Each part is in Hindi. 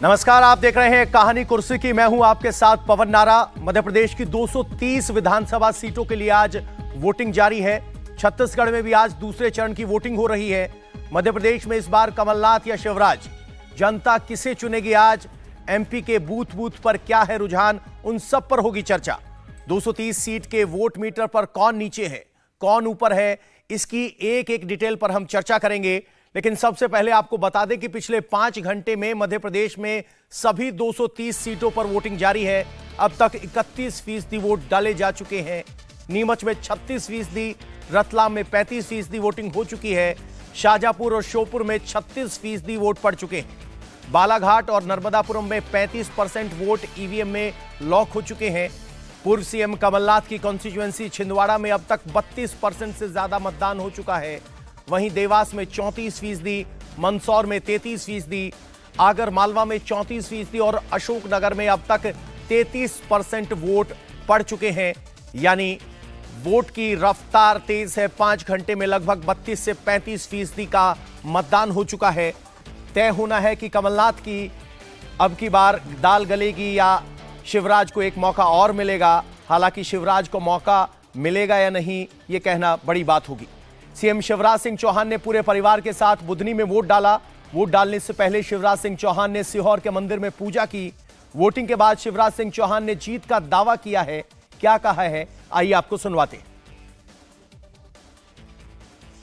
नमस्कार, आप देख रहे हैं कहानी कुर्सी की। मैं हूं आपके साथ पवन नारा। मध्य प्रदेश की 230 विधानसभा सीटों के लिए आज वोटिंग जारी है। छत्तीसगढ़ में भी आज दूसरे चरण की वोटिंग हो रही है। मध्य प्रदेश में इस बार कमलनाथ या शिवराज, जनता किसे चुनेगी आज? एमपी के बूथ बूथ पर क्या है रुझान, उन सब पर होगी चर्चा। 230 सीट के वोट मीटर पर कौन नीचे है, कौन ऊपर है, इसकी एक एक डिटेल पर हम चर्चा करेंगे। लेकिन सबसे पहले आपको बता दें कि पिछले 5 घंटे में मध्य प्रदेश में सभी 230 सीटों पर वोटिंग जारी है। अब तक 31% वोट डाले जा चुके हैं। नीमच में 36%, रतलाम में 35% वोटिंग हो चुकी है। शाजापुर और श्योपुर में 36% वोट पड़ चुके हैं। बालाघाट और नर्मदापुरम में 35% वोट ईवीएम में लॉक हो चुके हैं। पूर्व सीएम कमलनाथ की कॉन्स्टिट्यूएंसी छिंदवाड़ा में अब तक 32% से ज्यादा मतदान हो चुका है। वहीं देवास में 34%, मंदसौर में 33%, आगर मालवा में 34% और अशोकनगर में अब तक 33% वोट पड़ चुके हैं। यानी वोट की रफ्तार तेज है। 5 घंटे में लगभग 32 से 35% का मतदान हो चुका है। तय होना है कि कमलनाथ की अब की बार दाल गलेगी या शिवराज को एक मौका और मिलेगा। हालांकि शिवराज को मौका मिलेगा या नहीं, यह कहना बड़ी बात होगी। सीएम शिवराज सिंह चौहान ने पूरे परिवार के साथ बुधनी में वोट डाला। वोट डालने से पहले शिवराज सिंह चौहान ने सीहोर के मंदिर में पूजा की। वोटिंग के बाद शिवराज सिंह चौहान ने जीत का दावा किया है। क्या कहा है, आइए आपको सुनवाते।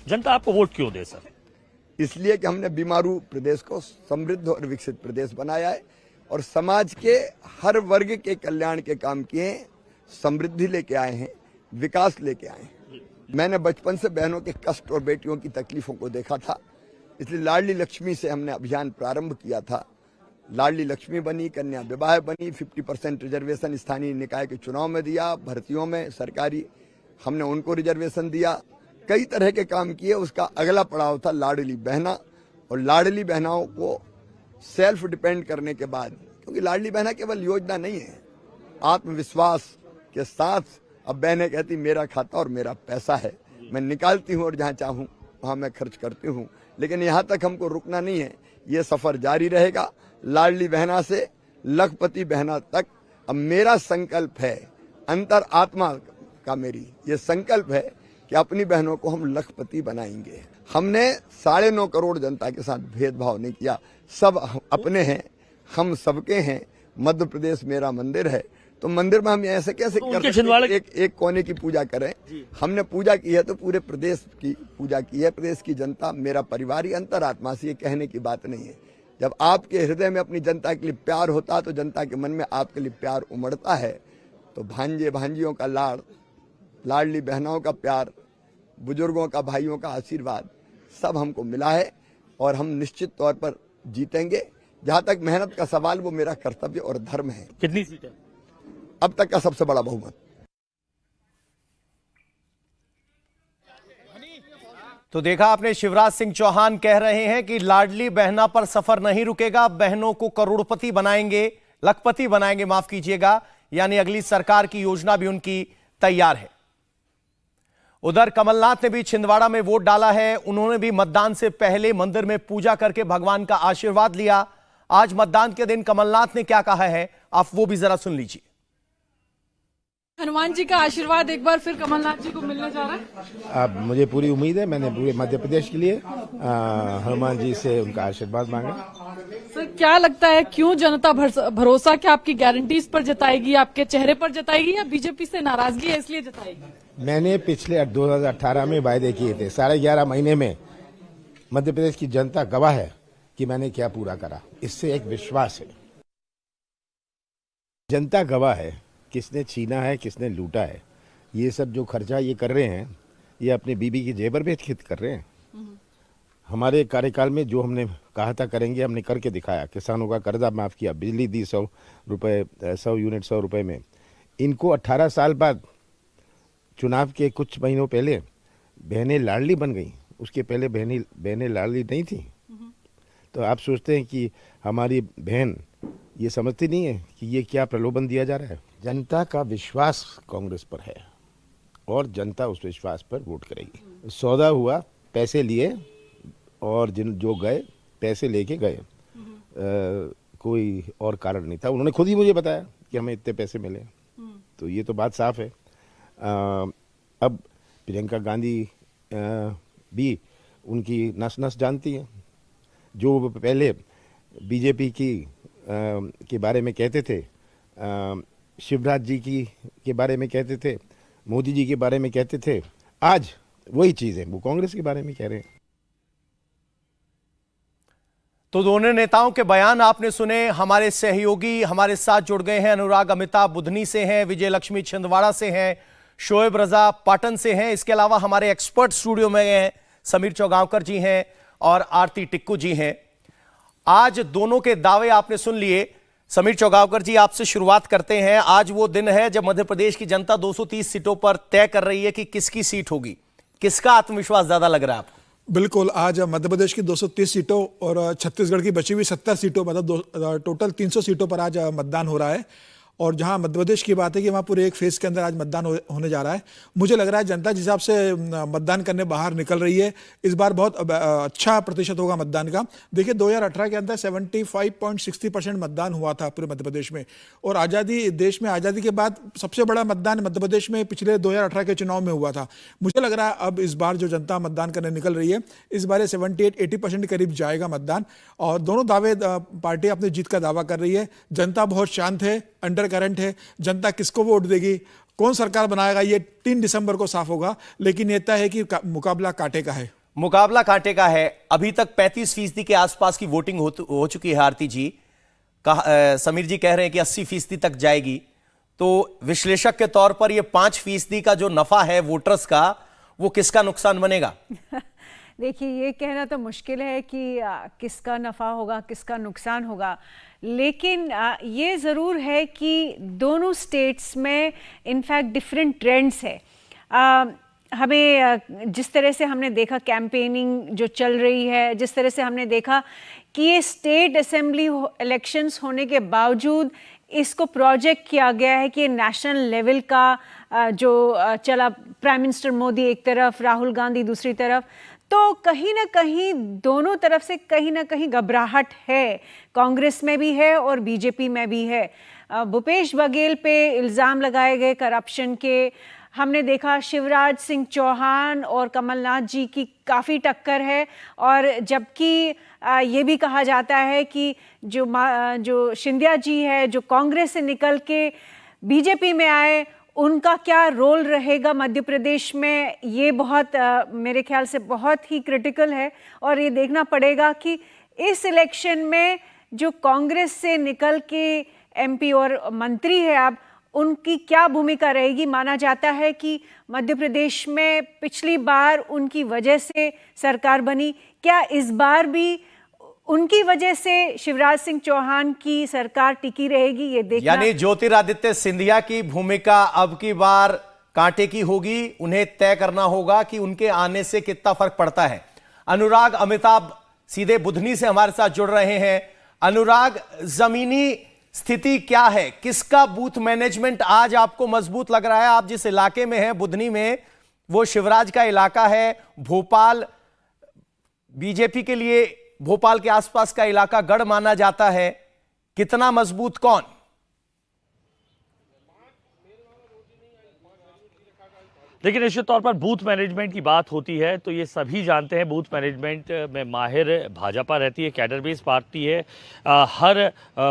जनता आपको वोट क्यों दे सर? इसलिए कि हमने बीमारू प्रदेश को समृद्ध और विकसित प्रदेश बनाया है और समाज के हर वर्ग के कल्याण के काम किए हैं, समृद्धि लेके आए हैं, विकास लेके आए हैं। मैंने बचपन से बहनों के कष्ट और बेटियों की तकलीफों को देखा था, इसलिए लाडली लक्ष्मी से हमने अभियान प्रारंभ किया था। लाडली लक्ष्मी बनी, कन्या विवाह बनी, 50% रिजर्वेशन स्थानीय निकाय के चुनाव में दिया, भर्तियों में सरकारी हमने उनको रिजर्वेशन दिया। कई तरह के काम किए। उसका अगला पड़ाव था लाडली बहना, और लाडली बहनाओं को सेल्फ डिपेंड करने के बाद, क्योंकि लाडली बहना केवल योजना नहीं है, आत्मविश्वास के साथ अब बहनें कहती मेरा खाता और मेरा पैसा है, मैं निकालती हूं और जहां चाहूं वहां मैं खर्च करती हूं। लेकिन यहां तक हमको रुकना नहीं है, ये सफर जारी रहेगा। लाडली बहना से लखपति बहना तक अब मेरा संकल्प है, अंतर आत्मा का मेरी ये संकल्प है कि अपनी बहनों को हम लखपति बनाएंगे। हमने 9.5 करोड़ जनता के साथ भेदभाव नहीं किया। सब अपने हैं, हम सबके हैं। मध्य प्रदेश मेरा मंदिर है, तो मंदिर में हम ऐसे कैसे कर सकते एक कोने की पूजा करें? हमने पूजा की है तो पूरे प्रदेश की पूजा की है। प्रदेश की जनता मेरा परिवार ही अंतरात्मा से, ये कहने की बात नहीं है। जब आपके हृदय में अपनी जनता के लिए प्यार होता है तो जनता के मन में आपके लिए प्यार उमड़ता है। तो भांजे भांजियों का लाड़, लाडली बहनों का प्यार, बुजुर्गों का, भाइयों का आशीर्वाद सब हमको मिला है और हम निश्चित तौर पर जीतेंगे। जहां तक मेहनत का सवाल, वो मेरा कर्तव्य और धर्म है। कितनी सीटें? अब तक का सबसे बड़ा बहुमत। तो देखा आपने, शिवराज सिंह चौहान कह रहे हैं कि लाडली बहना पर सफर नहीं रुकेगा, बहनों को करोड़पति बनाएंगे, लखपति बनाएंगे, माफ कीजिएगा। यानी अगली सरकार की योजना भी उनकी तैयार है। उधर कमलनाथ ने भी छिंदवाड़ा में वोट डाला है। उन्होंने भी मतदान से पहले मंदिर में पूजा करके भगवान का आशीर्वाद लिया। आज मतदान के दिन कमलनाथ ने क्या कहा है, आप वो भी जरा सुन लीजिए। हनुमान जी का आशीर्वाद एक बार फिर कमलनाथ जी को मिलने जा रहा है। अब मुझे पूरी उम्मीद है, मैंने पूरे मध्य प्रदेश के लिए हनुमान जी से उनका आशीर्वाद मांगा। सर, क्या लगता है क्यों जनता भरोसा क्या आपकी गारंटीज पर जताएगी, आपके चेहरे पर जताएगी, या बीजेपी से नाराजगी है इसलिए जताएगी? मैंने पिछले 2018 में वायदे किए थे। 11.5 महीने में मध्य प्रदेश की जनता गवाह है कि मैंने क्या पूरा करा। इससे एक विश्वास है, जनता गवाह है, किसने छीना है, किसने लूटा है। ये सब जो खर्चा ये कर रहे हैं, ये अपने बीबी के जेवर बेच के कर रहे हैं। हमारे कार्यकाल में जो हमने कहा था करेंगे, हमने करके दिखाया। किसानों का कर्जा माफ किया, बिजली दी 100 रुपये, 100 यूनिट 100 रुपये में। इनको 18 साल बाद, चुनाव के कुछ महीनों पहले बहनें लाडली बन गई। उसके पहले बहनें लाडली नहीं थी। तो आप सोचते हैं कि हमारी बहन ये समझती नहीं है कि ये क्या प्रलोभन दिया जा रहा है। जनता का विश्वास कांग्रेस पर है और जनता उस विश्वास पर वोट करेगी। सौदा हुआ, पैसे लिए और जो गए पैसे लेके गए। कोई और कारण नहीं था। उन्होंने खुद ही मुझे बताया कि हमें इतने पैसे मिले, तो ये तो बात साफ है। अब प्रियंका गांधी भी उनकी नस नस जानती हैं। जो वो पहले बीजेपी के बारे में कहते थे, शिवराज जी के बारे में कहते थे, मोदी जी के बारे में कहते थे, आज वही चीज़ें वो कांग्रेस के बारे में कह रहे हैं। तो दोनों नेताओं के बयान आपने सुने। हमारे सहयोगी हमारे साथ जुड़ गए हैं। अनुराग अमिताभ बुधनी से हैं, विजय लक्ष्मी छिंदवाड़ा से हैं, शोएब रजा पाटन से हैं। इसके अलावा हमारे एक्सपर्ट स्टूडियो में हैं, समीर चौगांवकर जी हैं और आरती टिक्कू जी हैं। आज दोनों के दावे आपने सुन लिए। समीर चौगांवकर जी, आपसे शुरुआत करते हैं। आज वो दिन है जब मध्य प्रदेश की जनता 230 सीटों पर तय कर रही है कि किसकी सीट होगी। किसका आत्मविश्वास ज्यादा लग रहा है आपको? बिल्कुल, आज मध्य प्रदेश की 230 सीटों और छत्तीसगढ़ की बची हुई 70 सीटों, मतलब टोटल 300 सीटों पर आज मतदान हो रहा है। और जहां मध्य प्रदेश की बात है कि वहां पूरे एक फेज के अंदर आज मतदान होने जा रहा है। मुझे लग रहा है जनता जिस हिसाब से मतदान करने बाहर निकल रही है, इस बार बहुत अच्छा प्रतिशत होगा मतदान का। देखिए 2018 के अंदर 75.60% मतदान हुआ था पूरे मध्य प्रदेश में, और देश में आज़ादी के बाद सबसे बड़ा मतदान मध्य प्रदेश में पिछले 2018 के चुनाव में हुआ था। मुझे लग रहा है अब इस बार जो जनता मतदान करने निकल रही है, इस बार 78-80% के करीब जाएगा मतदान। और दोनों पार्टी अपनी जीत का दावा कर रही है। जनता बहुत शांत है, अंडर करंट है। जनता किसको वोट देगी, कौन सरकार बनाएगा, ये 3 दिसंबर को साफ होगा। लेकिन ये तय है कि मुकाबला कांटे का है। मुकाबला कांटे का है। अभी तक 35% के आसपास की वोटिंग हो चुकी है। आरती जी, समीर जी कह रहे हैं कि 80% तक जाएगी। तो विश्लेषक के तौर पर ये 5% का जो नफा है वोटर्स का, वो किसका नुकसान बनेगा? देखिए, ये कहना तो मुश्किल है कि किसका नफा होगा, किसका नुकसान होगा। लेकिन ये ज़रूर है कि दोनों स्टेट्स में इनफैक्ट डिफरेंट ट्रेंड्स है। हमें जिस तरह से हमने देखा कैंपेनिंग जो चल रही है, जिस तरह से हमने देखा कि ये स्टेट असेंबली इलेक्शंस होने के बावजूद इसको प्रोजेक्ट किया गया है कि ये नेशनल लेवल का जो चला, प्राइम मिनिस्टर मोदी एक तरफ, राहुल गांधी दूसरी तरफ, तो कहीं ना कहीं दोनों तरफ से कहीं ना कहीं घबराहट है। कांग्रेस में भी है और बीजेपी में भी है। भूपेश बघेल पे इल्ज़ाम लगाए गए करप्शन के। हमने देखा शिवराज सिंह चौहान और कमलनाथ जी की काफ़ी टक्कर है। और जबकि ये भी कहा जाता है कि जो शिंदे जी है, जो कांग्रेस से निकल के बीजेपी में आए, उनका क्या रोल रहेगा मध्य प्रदेश में, ये बहुत मेरे ख्याल से बहुत ही क्रिटिकल है। और ये देखना पड़ेगा कि इस इलेक्शन में जो कांग्रेस से निकल के एमपी और मंत्री है, अब उनकी क्या भूमिका रहेगी। माना जाता है कि मध्य प्रदेश में पिछली बार उनकी वजह से सरकार बनी, क्या इस बार भी उनकी वजह से शिवराज सिंह चौहान की सरकार टिकी रहेगी, ये देखना। यानी ज्योतिरादित्य सिंधिया की भूमिका अब की बार कांटे की होगी। उन्हें तय करना होगा कि उनके आने से कितना फर्क पड़ता है। अनुराग अमिताभ सीधे बुधनी से हमारे साथ जुड़ रहे हैं। अनुराग, जमीनी स्थिति क्या है? किसका बूथ मैनेजमेंट आज आपको मजबूत लग रहा है? आप जिस इलाके में हैं बुधनी में, वो शिवराज का इलाका है। भोपाल बीजेपी के लिए भोपाल के आसपास का इलाका गढ़ माना जाता है। कितना मजबूत कौन? देखिए, निश्चित तौर पर बूथ मैनेजमेंट की बात होती है तो ये सभी जानते हैं, बूथ मैनेजमेंट में माहिर भाजपा रहती है, कैडर बेस पार्टी है। हर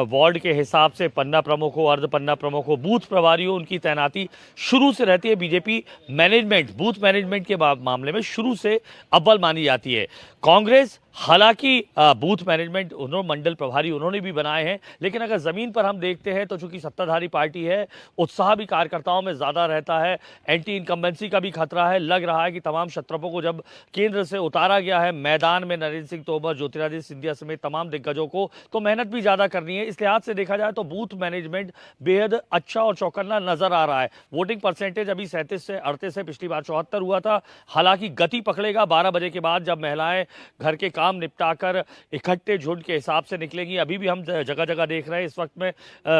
वार्ड के हिसाब से पन्ना प्रमुख हो, अर्ध पन्ना प्रमुख हो, बूथ प्रभारी हो, उनकी तैनाती शुरू से रहती है। बीजेपी मैनेजमेंट बूथ मैनेजमेंट के मामले में शुरू से अव्वल मानी जाती है। कांग्रेस हालांकि बूथ मैनेजमेंट उन्होंने मंडल प्रभारी उन्होंने भी बनाए हैं, लेकिन अगर ज़मीन पर हम देखते हैं तो चूंकि सत्ताधारी पार्टी है, उत्साह भी कार्यकर्ताओं में ज़्यादा रहता है। एंटी इनकम्बेंसी का भी खतरा है। लग रहा है कि तमाम क्षत्रपों को जब केंद्र से उतारा गया है मैदान में, नरेंद्र सिंह तोमर, ज्योतिरादित्य सिंधिया समेत तमाम दिग्गजों को, तो मेहनत भी ज़्यादा करनी है। इस लिहाज से देखा जाए तो बूथ मैनेजमेंट बेहद अच्छा और चौकन्ना नजर आ रहा है। वोटिंग परसेंटेज अभी 37 से 38 है, पिछली बार 74 हुआ था। हालांकि गति पकड़ेगा 12 बजे के बाद, जब महिलाएं घर के काम निपटाकर इकट्ठे झुंड के हिसाब से निकलेंगी। अभी भी हम जगह जगह देख रहे हैं। इस वक्त में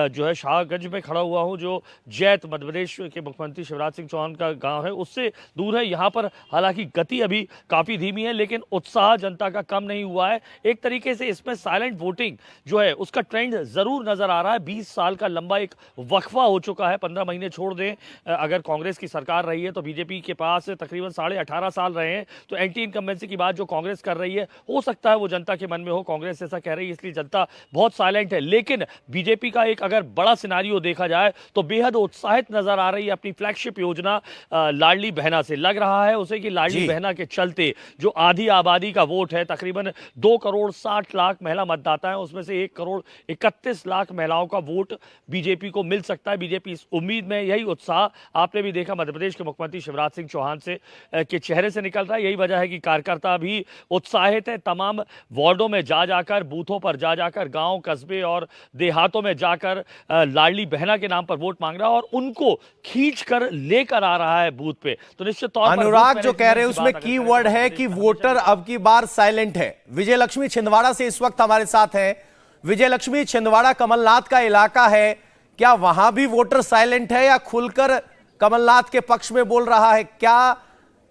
जो है शाहगंज में खड़ा हुआ हूं, जो जैत मध्य प्रदेश के मुख्यमंत्री शिवराज सिंह चौहान का गांव है, है उससे दूर है। यहाँ पर हालांकि गति अभी काफ़ी धीमी है, लेकिन उत्साह जनता का कम नहीं हुआ है। एक तरीके से इसमें साइलेंट वोटिंग जो है उसका ट्रेंड ज़रूर नज़र आ रहा है। 20 साल का लंबा एक वक्फा हो चुका है, 15 महीने छोड़ दें अगर कांग्रेस की सरकार रही है तो बीजेपी के पास तकरीबन 18.5 साल रहे हैं। तो एंटी इनकम्बेंसी की बात जो कांग्रेस कर रही है, हो सकता है वो जनता के मन में हो, कांग्रेस ऐसा कह रही है इसलिए जनता बहुत साइलेंट है। लेकिन बीजेपी का एक अगर बड़ा सिनारियो देखा जाए तो बेहद उत्साहित नजर आ रही है अपनी फ्लैगशिप योजना लाडली बहना से। लग रहा है उसे कि लाडली बहना के चलते जो आधी आबादी का वोट है, तकरीबन 2 करोड़ 60 लाख महिला मतदाता है, उसमें से 1 करोड़ 31 लाख महिलाओं का वोट बीजेपी को मिल सकता है। बीजेपी इस उम्मीद में, यही उत्साह आपने भी देखा मध्य प्रदेश के मुख्यमंत्री शिवराज सिंह चौहान से के चेहरे से निकल रहा है। यही वजह है कि कार्यकर्ता भी उत्साहित है। तमाम वार्डों में जा जाकर, बूथों पर जा जाकर, गांव कस्बे और देहातों में जाकर लाडली बहना के नाम पर वोट मांग रहा है और उनको खींच कर लेकर आ रहा है बूथ पे। तो निश्चित तौर पर अनुराग जो कह रहे हैं उसमें की वर्ड है कि वोटर अब की बार साइलेंट है। विजय लक्ष्मी छिंदवाड़ा से इस वक्त हमारे साथ हैं। विजय लक्ष्मी, छिंदवाड़ा कमलनाथ का इलाका है, क्या वहां भी वोटर साइलेंट है या खुलकर कमलनाथ के पक्ष में बोल रहा है? क्या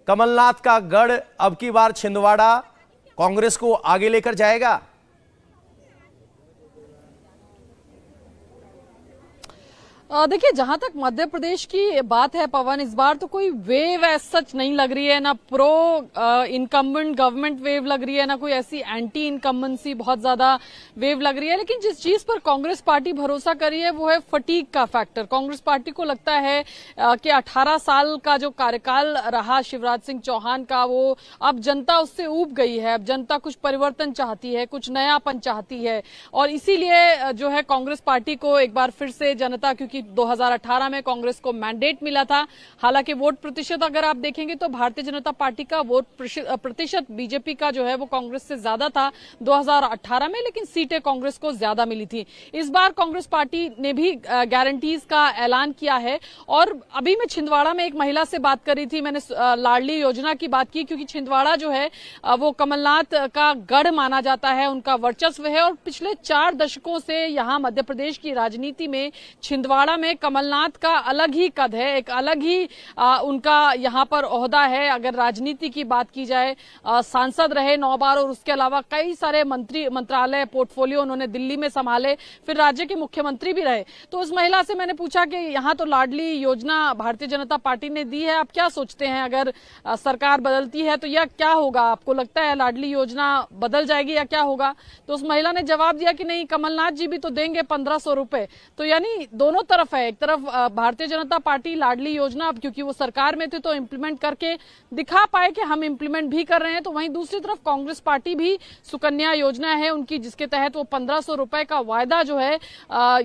कमलनाथ का गढ़ अब की बार छिंदवाड़ा कांग्रेस को आगे लेकर जाएगा? देखिए, जहां तक मध्य प्रदेश की बात है पवन, इस बार तो कोई वेव ऐसा सच नहीं लग रही है, ना प्रो इनकम्बेंट गवर्नमेंट वेव लग रही है, ना कोई ऐसी एंटी इनकम्बेंसी बहुत ज्यादा वेव लग रही है। लेकिन जिस चीज पर कांग्रेस पार्टी भरोसा कर रही है वो है फटीग का फैक्टर। कांग्रेस पार्टी को लगता है कि 18 साल का जो कार्यकाल रहा शिवराज सिंह चौहान का, वो अब जनता उससे ऊब गई है। अब जनता कुछ परिवर्तन चाहती है, कुछ नयापन चाहती है, और इसीलिए जो है कांग्रेस पार्टी को एक बार फिर से जनता, क्योंकि 2018 में कांग्रेस को मैंडेट मिला था, हालांकि वोट प्रतिशत अगर आप देखेंगे तो भारतीय जनता पार्टी का वोट प्रतिशत बीजेपी का जो है वो कांग्रेस से ज्यादा था 2018 में, लेकिन सीटें कांग्रेस को ज्यादा मिली थी। इस बार कांग्रेस पार्टी ने भी गारंटीज का ऐलान किया है। और अभी मैं छिंदवाड़ा में एक महिला से बात कर रही थी, मैंने लाडली योजना की बात की, क्योंकि छिंदवाड़ा जो है वो कमलनाथ का गढ़ माना जाता है, उनका वर्चस्व है, और पिछले 4 दशकों से यहाँ मध्य प्रदेश की राजनीति में छिंदवाड़ा में कमलनाथ का अलग ही कद है, एक अलग ही उनका यहाँ पर ओहदा है। अगर राजनीति की बात की जाए, सांसद रहे 9 बार, और उसके अलावा कई सारे मंत्रालय पोर्टफोलियो उन्होंने दिल्ली में संभाले, फिर राज्य के मुख्यमंत्री भी रहे। तो उस महिला से मैंने पूछा कि यहाँ तो लाडली योजना भारतीय जनता पार्टी ने दी है, आप क्या सोचते हैं अगर सरकार बदलती है तो यह क्या होगा? आपको लगता है लाडली योजना बदल जाएगी या क्या होगा? तो उस महिला ने जवाब दिया कि नहीं, कमलनाथ जी भी तो देंगे 1500 रुपए। तो यानी दोनों तरफ है, एक तरफ भारतीय जनता पार्टी लाडली योजना, अब क्योंकि वो सरकार में थे तो इम्प्लीमेंट करके दिखा पाए कि हम इम्प्लीमेंट भी कर रहे हैं, तो वहीं दूसरी तरफ कांग्रेस पार्टी भी सुकन्या योजना है उनकी, जिसके तहत वो 1500 रुपए का वायदा जो है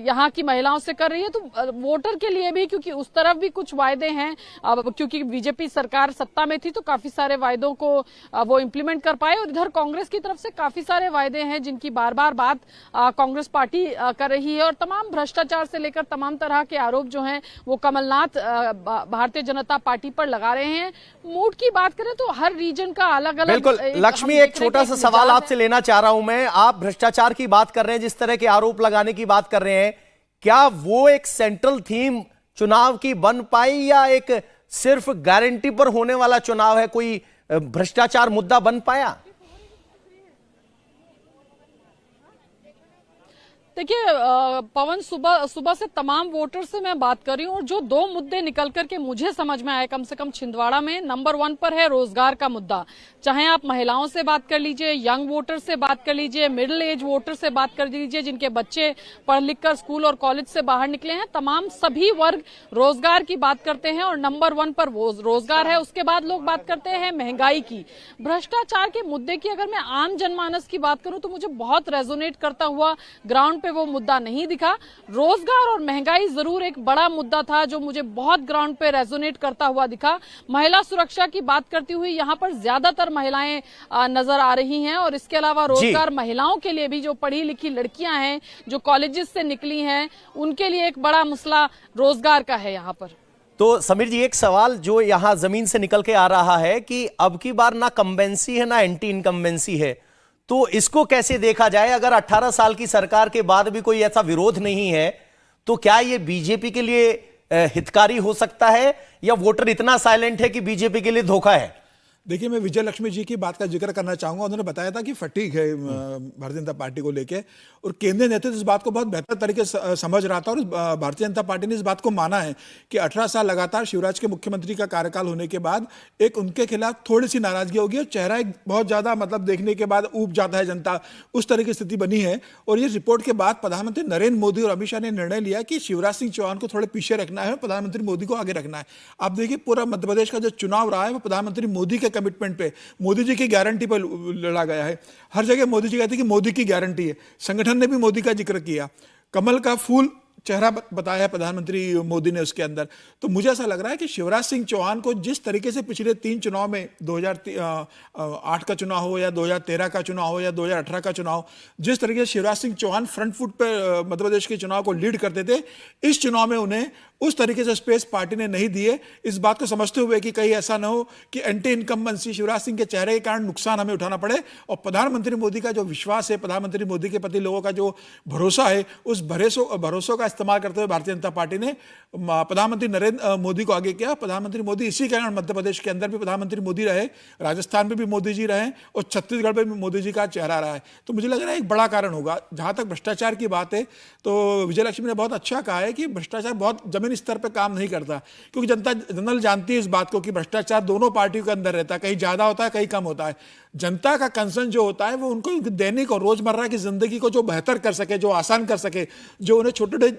यहाँ की महिलाओं से कर रही है। तो वोटर के लिए भी, क्योंकि उस तरफ भी कुछ वायदे हैं, क्योंकि बीजेपी सरकार सत्ता में थी तो काफी सारे वायदों को वो इम्प्लीमेंट कर पाए, और इधर कांग्रेस की तरफ से काफी सारे वायदे हैं जिनकी बार बार बात कांग्रेस पार्टी कर रही है, और तमाम भ्रष्टाचार से लेकर तमाम तरह के आरोप जो हैं वो कमलनाथ भारतीय जनता पार्टी पर लगा रहे हैं। मूड की बात करें तो हर रीजन का अलग अलग। बिल्कुल लक्ष्मी, एक छोटा सा सवाल आपसे लेना चाह रहा हूं मैं। आप भ्रष्टाचार की बात कर रहे हैं, जिस तरह के आरोप लगाने की बात कर रहे हैं, क्या वो एक सेंट्रल थीम चुनाव की बन पाई या एक सिर्फ गारंटी पर होने वाला चुनाव है? कोई भ्रष्टाचार मुद्दा बन पाया? देखिए पवन, सुबह से तमाम वोटर से मैं बात कर रही हूँ, और जो 2 मुद्दे निकल करके मुझे समझ में आए, कम से कम छिंदवाड़ा में नंबर 1 पर है रोजगार का मुद्दा। चाहे आप महिलाओं से बात कर लीजिए, यंग वोटर से बात कर लीजिए, मिडिल एज वोटर से बात कर लीजिए, जिनके बच्चे पढ़ लिख कर स्कूल और कॉलेज से बाहर निकले हैं, तमाम सभी वर्ग रोजगार की बात करते हैं, और नंबर 1 पर वो रोजगार है। उसके बाद लोग बात करते हैं महंगाई की। भ्रष्टाचार के मुद्दे की अगर मैं आम जनमानस की बात करूं तो मुझे बहुत रेजोनेट करता हुआ ग्राउंड पे वो मुद्दा नहीं दिखा। रोजगार और महंगाई जरूर एक बड़ा मुद्दा था जो मुझे बहुत ग्राउंड पे रेजोनेट करता हुआ दिखा। महिला सुरक्षा की बात करती हुई यहाँ पर ज्यादातर महिलाएं नजर आ रही हैं, और इसके अलावा रोजगार महिलाओं के लिए भी, जो पढ़ी लिखी लड़कियां हैं, जो कॉलेजेस से निकली हैं, उनके लिए एक बड़ा मसला रोजगार का है यहाँ पर। तो समीर जी, एक सवाल जो यहां जमीन से निकल के आ रहा है कि अब की बार ना कंबेंसी है ना एंटी इनकम्बेंसी है, तो इसको कैसे देखा जाए? अगर 18 साल की सरकार के बाद भी कोई ऐसा विरोध नहीं है, तो क्या ये बीजेपी के लिए हितकारी हो सकता है, या वोटर इतना साइलेंट है कि बीजेपी के लिए धोखा है? देखिए, मैं विजय लक्ष्मी जी की बात का जिक्र करना चाहूंगा। उन्होंने बताया था कि फटीग है भारतीय जनता पार्टी को लेके, और केंद्रीय नेतृत्व इस बात को बहुत बेहतर तरीके से समझ रहा था, और भारतीय जनता पार्टी ने इस बात को माना है कि 18 साल लगातार शिवराज के मुख्यमंत्री का कार्यकाल होने के बाद एक उनके खिलाफ थोड़ी सी नाराजगी होगी, और चेहरा एक बहुत ज्यादा मतलब देखने के बाद ऊब जाता है जनता, उस तरह की स्थिति बनी है। और ये रिपोर्ट के बाद प्रधानमंत्री नरेंद्र मोदी और अमित शाह ने निर्णय लिया कि शिवराज सिंह चौहान को थोड़े पीछे रखना है, प्रधानमंत्री मोदी को आगे रखना है। आप देखिए, पूरा मध्य प्रदेश का जो चुनाव रहा है वो प्रधानमंत्री मोदी के कमिटमेंट पे, मोदी जी की गारंटी पर लड़ा गया है। हर जगह मोदी जी कहते हैं कि मोदी की गारंटी है। संगठन ने भी मोदी का जिक्र किया, कमल का फूल चेहरा बताया है प्रधानमंत्री मोदी ने उसके अंदर। तो मुझे ऐसा लग रहा है कि शिवराज सिंह चौहान को जिस तरीके से पिछले 3 चुनाव में 2008 का चुनाव हो या 2013 का चुनाव हो या 2018 का चुनाव, जिस तरीके से शिवराज सिंह चौहान फ्रंट फुट पे मध्य प्रदेश के चुनाव को लीड करते थे, इस चुनाव में उन्हें उस तरीके से स्पेस पार्टी ने नहीं दिए। इस बात को समझते हुए कि कहीं ऐसा ना हो कि एंटी इनकम्बेंसी शिवराज सिंह के चेहरे के कारण नुकसान हमें उठाना पड़े, और प्रधानमंत्री मोदी का जो विश्वास है, प्रधानमंत्री मोदी के प्रति लोगों का जो भरोसा है, उस भरोसों का इस्तेमाल करते हुए भारतीय जनता पार्टी ने प्रधानमंत्री नरेंद्र मोदी को आगे किया। प्रधानमंत्री मोदी इसी कारण मध्य प्रदेश के अंदर भी प्रधानमंत्री मोदी रहे, राजस्थान में भी मोदी जी रहे, और छत्तीसगढ़ में भी मोदी जी का चेहरा रहा है। तो मुझे लग रहा है एक बड़ा कारण होगा। जहां तक भ्रष्टाचार की बात है, तो विजय लक्ष्मी ने बहुत अच्छा कहा है कि भ्रष्टाचार बहुत जमीनी स्तर पर काम नहीं करता, क्योंकि जनता जनरल जानती है इस बात को कि भ्रष्टाचार दोनों पार्टियों के अंदर रहता है, कहीं ज्यादा होता है, कहीं कम होता है। जनता का कंसर्न जो होता है वो उनको दैनिक और रोजमर्रा की जिंदगी को जो बेहतर कर सके, जो आसान कर सके, जो उन्हें छोटे छोटे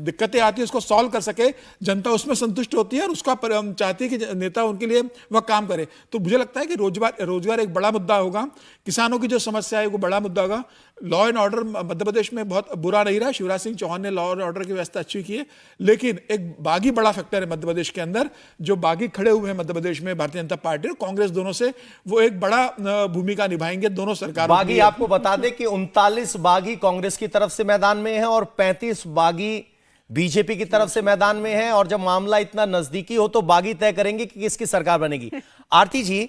दिक्कतें आती है उसको सॉल्व कर सके, जनता उसमें संतुष्ट होती है और उसका चाहती है कि नेता उनके लिए वह काम करे। तो मुझे लगता है कि रोजगार एक बड़ा मुद्दा होगा, किसानों की जो समस्या है वो बड़ा मुद्दा होगा। Law and order Madhya Pradesh में बहुत बुरा नहीं रहा, शिवराज सिंह चौहान ने लॉ एंड ऑर्डर की व्यवस्था अच्छी की है, लेकिन एक बागी बड़ा फैक्टर है मध्य प्रदेश के अंदर, जो बागी खड़े हुए हैं मध्य प्रदेश में भारतीय जनता पार्टी और कांग्रेस दोनों से, वो एक बड़ा भूमिका निभाएंगे दोनों सरकारों। बागी, आपको बता दें कि 39 बागी कांग्रेस की तरफ से मैदान में है और 35 बागी बीजेपी की तरफ से मैदान में है, और जब मामला इतना नजदीकी हो तो बागी तय करेंगे कि किसकी सरकार बनेगी। आरती जी,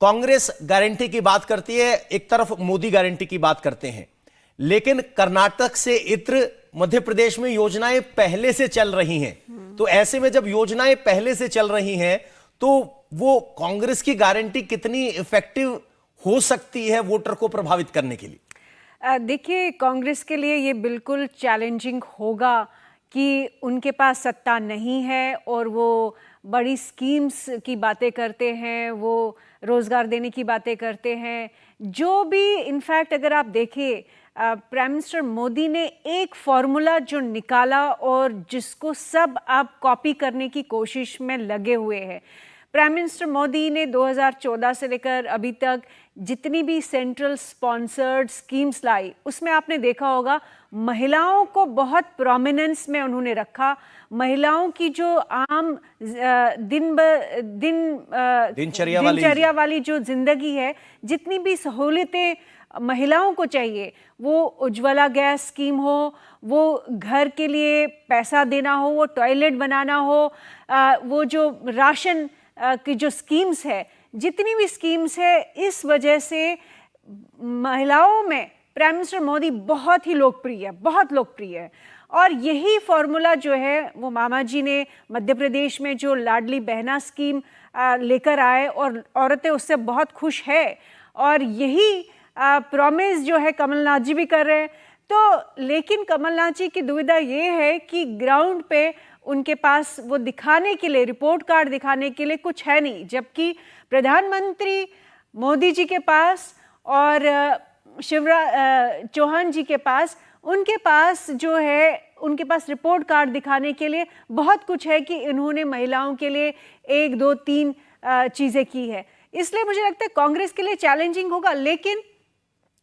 कांग्रेस गारंटी की बात करती है, एक तरफ मोदी गारंटी की बात करते हैं, लेकिन कर्नाटक से इत्र मध्य प्रदेश में योजनाएं पहले से चल रही हैं। तो ऐसे में जब योजनाएं पहले से चल रही हैं तो वो कांग्रेस की गारंटी कितनी इफेक्टिव हो सकती है वोटर को प्रभावित करने के लिए? देखिए, कांग्रेस के लिए ये बिल्कुल चैलेंजिंग होगा कि उनके पास सत्ता नहीं है और वो बड़ी स्कीम्स की बातें करते हैं, वो रोजगार देने की बातें करते हैं, जो भी इनफैक्ट अगर आप देखिए प्राइम मिनिस्टर मोदी ने एक फॉर्मूला जो निकाला और जिसको सब आप कॉपी करने की कोशिश में लगे हुए हैं। प्राइम मिनिस्टर मोदी ने 2014 से लेकर अभी तक जितनी भी सेंट्रल स्पॉन्सर्ड स्कीम्स लाई, उसमें आपने देखा होगा महिलाओं को बहुत प्रोमिनेंस में उन्होंने रखा। महिलाओं की जो आम दिनचर्या वाली जो जिंदगी है, जितनी भी सहूलियतें महिलाओं को चाहिए, वो उज्ज्वला गैस स्कीम हो, वो घर के लिए पैसा देना हो, वो टॉयलेट बनाना हो, वो जो राशन की जो स्कीम्स है, जितनी भी स्कीम्स है, इस वजह से महिलाओं में प्राइम मिनिस्टर मोदी बहुत ही लोकप्रिय है, बहुत लोकप्रिय है। और यही फॉर्मूला जो है वो मामा जी ने मध्य प्रदेश में जो लाडली बहना स्कीम लेकर आए और औरतें उससे बहुत खुश है, और यही प्रॉमिस जो है कमलनाथ जी भी कर रहे हैं। तो लेकिन कमलनाथ जी की दुविधा ये है कि ग्राउंड पे उनके पास वो दिखाने के लिए, रिपोर्ट कार्ड दिखाने के लिए कुछ है नहीं, जबकि प्रधानमंत्री मोदी जी के पास और शिवराज चौहान जी के पास, उनके पास जो है, उनके पास रिपोर्ट कार्ड दिखाने के लिए बहुत कुछ है कि इन्होंने महिलाओं के लिए 1, 2, 3 चीज़ें की है। इसलिए मुझे लगता है कांग्रेस के लिए चैलेंजिंग होगा। लेकिन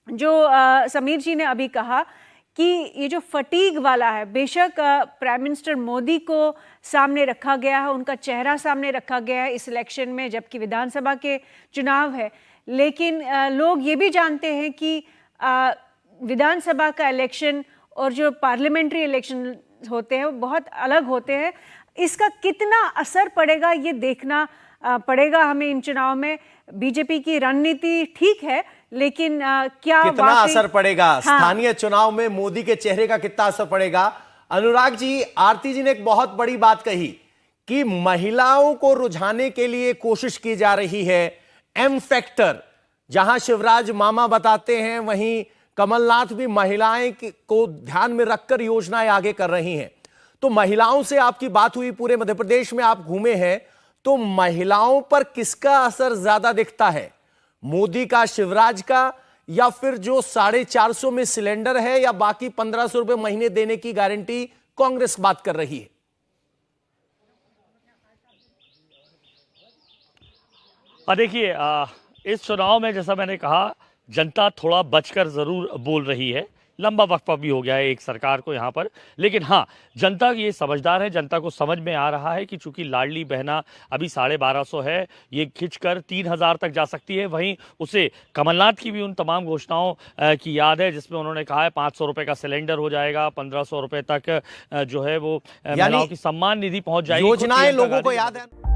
जो समीर जी ने अभी कहा कि ये जो फटीग वाला है, बेशक प्राइम मिनिस्टर मोदी को सामने रखा गया है, उनका चेहरा सामने रखा गया है इस इलेक्शन में, जबकि विधानसभा के चुनाव है, लेकिन लोग ये भी जानते हैं कि विधानसभा का इलेक्शन और जो पार्लियामेंट्री इलेक्शन होते हैं वो बहुत अलग होते हैं। इसका कितना असर पड़ेगा ये देखना पड़ेगा हमें इन चुनाव में। बीजेपी की रणनीति ठीक है, लेकिन क्या कितना असर पड़ेगा? हाँ। स्थानीय चुनाव में मोदी के चेहरे का कितना असर पड़ेगा? अनुराग जी, आरती जी ने एक बहुत बड़ी बात कही कि महिलाओं को रुझाने के लिए कोशिश की जा रही है। एम फैक्टर, जहां शिवराज मामा बताते हैं, वहीं कमलनाथ भी महिलाएं को ध्यान में रखकर योजनाएं आगे कर रही हैं। तो महिलाओं से आपकी बात हुई, पूरे मध्य प्रदेश में आप घूमे हैं, तो महिलाओं पर किसका असर ज्यादा दिखता है? मोदी का, शिवराज का, या फिर जो 450 में सिलेंडर है, या बाकी 1500 रुपए महीने देने की गारंटी कांग्रेस बात कर रही है? देखिए, इस चुनाव में जैसा मैंने कहा, जनता थोड़ा बचकर जरूर बोल रही है। लंबा वक्फा भी हो गया है एक सरकार को यहाँ पर, लेकिन हाँ, जनता ये समझदार है। जनता को समझ में आ रहा है कि चूंकि लाडली बहना अभी 1250 है, ये खिंचकर 3000 तक जा सकती है। वहीं उसे कमलनाथ की भी उन तमाम घोषणाओं की याद है जिसमें उन्होंने कहा है 500 रुपए का सिलेंडर हो जाएगा, 1500 रुपए तक जो है वो महिलाओं की सम्मान निधि पहुंच जाएगी। योजनाएं लोगों को याद है।